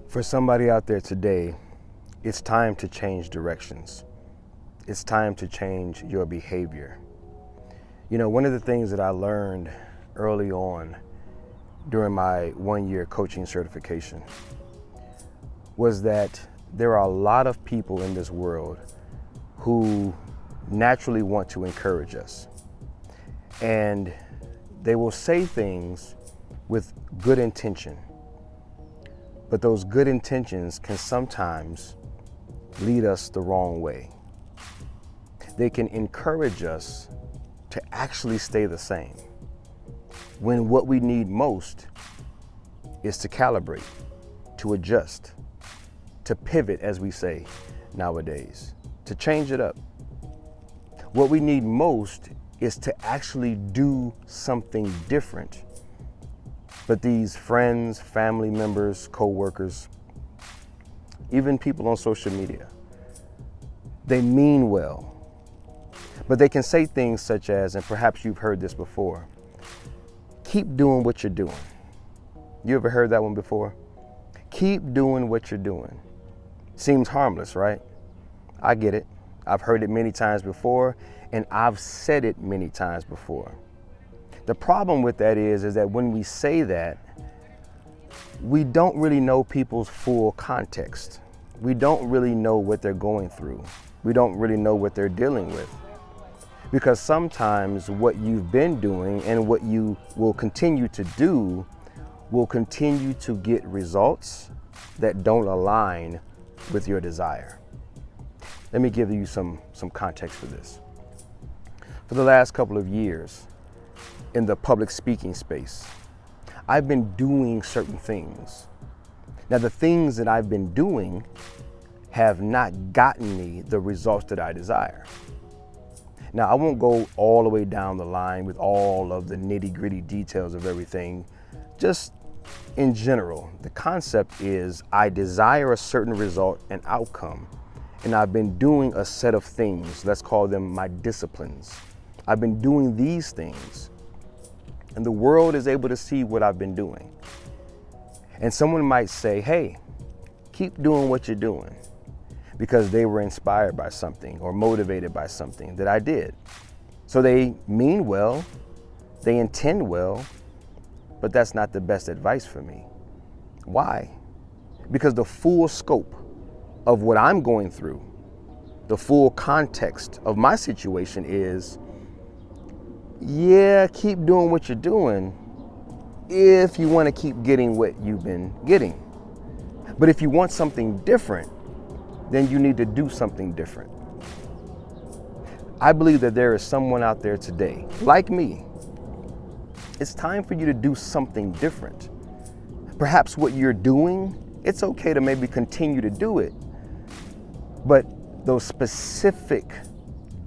For somebody out there today, it's time to change directions. It's time to change your behavior. You know, one of the things that I learned early on during my 1-year coaching certification was that there are a lot of people in this world who naturally want to encourage us. And they will say things with good intention. But those good intentions can sometimes lead us the wrong way. They can encourage us to actually stay the same, when what we need most is to calibrate, to adjust, to pivot, as we say nowadays, to change it up. What we need most is to actually do something different. But these friends, family members, co-workers, even people on social media, they mean well, but they can say things such as, and perhaps you've heard this before, keep doing what you're doing. You ever heard that one before? Keep doing what you're doing. Seems harmless, right? I get it. I've heard it many times before, and I've said it many times before. The problem with that is that when we say that, we don't really know people's full context. We don't really know what they're going through. We don't really know what they're dealing with. Because sometimes what you've been doing and what you will continue to do will continue to get results that don't align with your desire. Let me give you some context for this. For the last couple of years, in the public speaking space, I've been doing certain things. Now, the things that I've been doing have not gotten me the results that I desire. Now, I won't go all the way down the line with all of the nitty-gritty details of everything. Just in general, the concept is I desire a certain result and outcome, and I've been doing a set of things. Let's call them my disciplines. I've been doing these things, and the world is able to see what I've been doing. And someone might say, hey, keep doing what you're doing, because they were inspired by something or motivated by something that I did. So they mean well, they intend well, but that's not the best advice for me. Why? Because the full scope of what I'm going through, the full context of my situation is, yeah, keep doing what you're doing if you want to keep getting what you've been getting. But if you want something different, then you need to do something different. I believe that there is someone out there today, like me. It's time for you to do something different. Perhaps what you're doing, it's okay to maybe continue to do it, but those specific,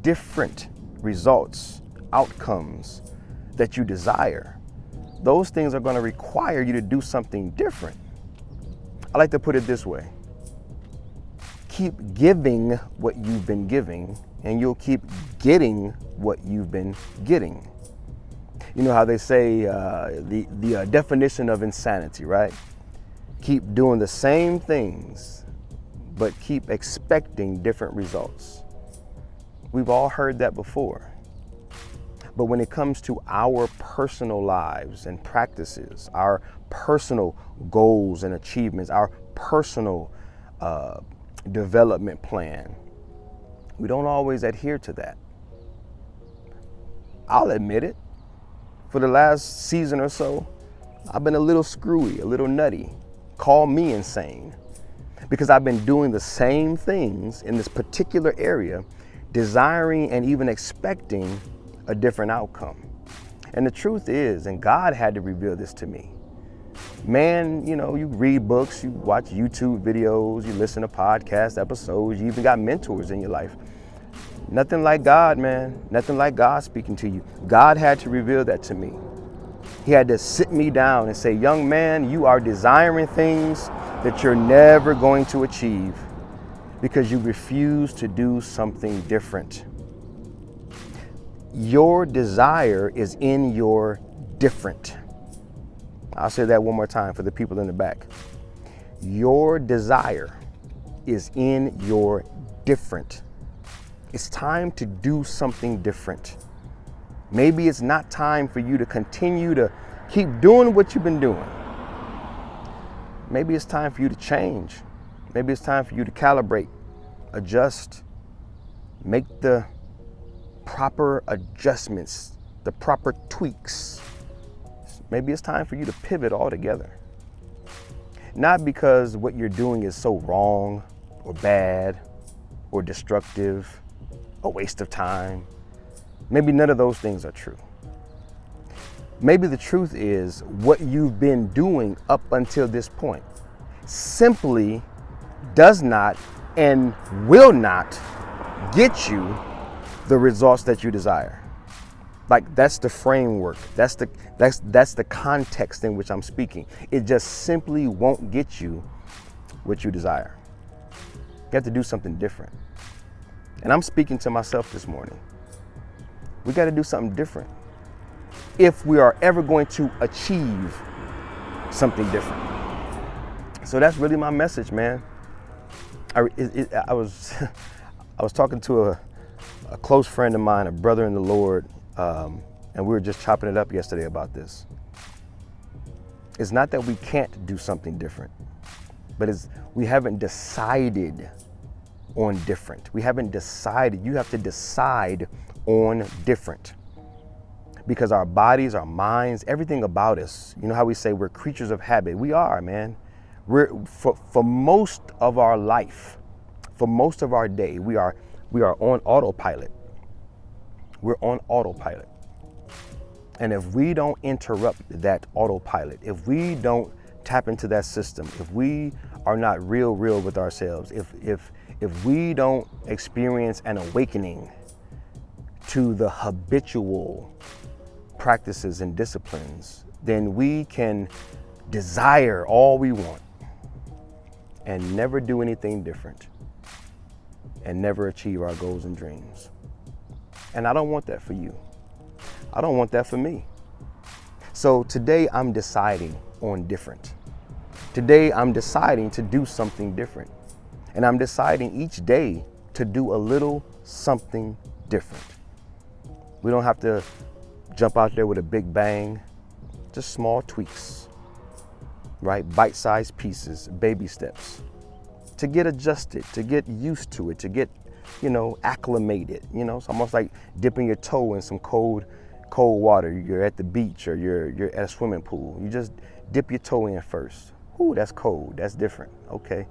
different results, outcomes that you desire, those things are going to require you to do something different. I like to put it this way. Keep giving what you've been giving, and you'll keep getting what you've been getting. You know how they say the definition of insanity, right? Keep doing the same things, but keep expecting different results. We've all heard that before. But when it comes to our personal lives and practices, our personal goals and achievements, our personal development plan, we don't always adhere to that. I'll admit it. For the last season or so, I've been a little screwy, a little nutty. Call me insane. Because I've been doing the same things in this particular area, desiring and even expecting a different outcome. And the truth is, and God had to reveal this to me, man, you know, you read books, you watch YouTube videos, you listen to podcast episodes, you even got mentors in your life. Nothing like God, man. Nothing like God speaking to you. God had to reveal that to me. He had to sit me down and say, young man, you are desiring things that you're never going to achieve because you refuse to do something different. Your desire is in your different. I'll say that one more time for the people in the back. Your desire is in your different. It's time to do something different. Maybe it's not time for you to continue to keep doing what you've been doing. Maybe it's time for you to change. Maybe it's time for you to calibrate, adjust, make the proper adjustments, the proper tweaks. Maybe it's time for you to pivot altogether. Not because what you're doing is so wrong or bad or destructive, a waste of time. Maybe none of those things are true. Maybe the truth is what you've been doing up until this point simply does not and will not get you the results that you desire. Like, that's the framework. That's the context in which I'm speaking. It just simply won't get you what you desire. You have to do something different. And I'm speaking to myself this morning. We got to do something different if we are ever going to achieve something different. So that's really my message, man. I was talking to a close friend of mine, a brother in the Lord, and we were just chopping it up yesterday about this. It's not that we can't do something different, but we haven't decided on different. We haven't decided. You have to decide on different. Because our bodies, our minds, everything about us, you know how we say we're creatures of habit. We are, man. For most of our life, for most of our day, we are on autopilot. We're on autopilot. And if we don't interrupt that autopilot, if we don't tap into that system, if we are not real with ourselves, if we don't experience an awakening to the habitual practices and disciplines, then we can desire all we want and never do anything different and never achieve our goals and dreams. And I don't want that for you. I don't want that for me. So today I'm deciding on different. Today I'm deciding to do something different. And I'm deciding each day to do a little something different. We don't have to jump out there with a big bang, just small tweaks, right? Bite-sized pieces, baby steps to get adjusted, to get used to it, to get, acclimated. It's almost like dipping your toe in some cold water. You're at the beach or you're at a swimming pool. You just dip your toe in first. Ooh, that's cold. That's different. Okay.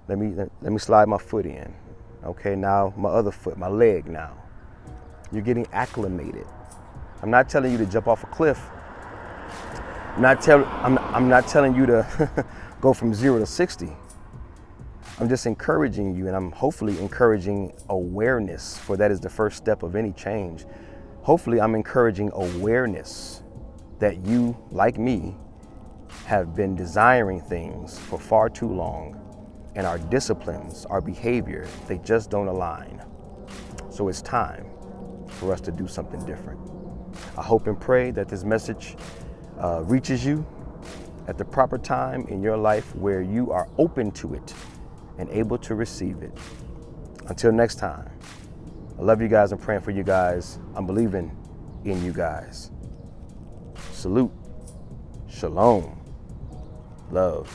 Let me slide my foot in. Okay, now my other foot, my leg now. You're getting acclimated. I'm not telling you to jump off a cliff. I'm not telling you to go from 0 to 60. I'm just encouraging you, and I'm hopefully encouraging awareness, for that is the first step of any change. Hopefully I'm encouraging awareness that you, like me, have been desiring things for far too long, and our disciplines, our behavior, they just don't align. So it's time for us to do something different. I hope and pray that this message reaches you at the proper time in your life where you are open to it and able to receive it. Until next time, I love you guys. I'm praying for you guys. I'm believing in you guys. Salute. Shalom. Love.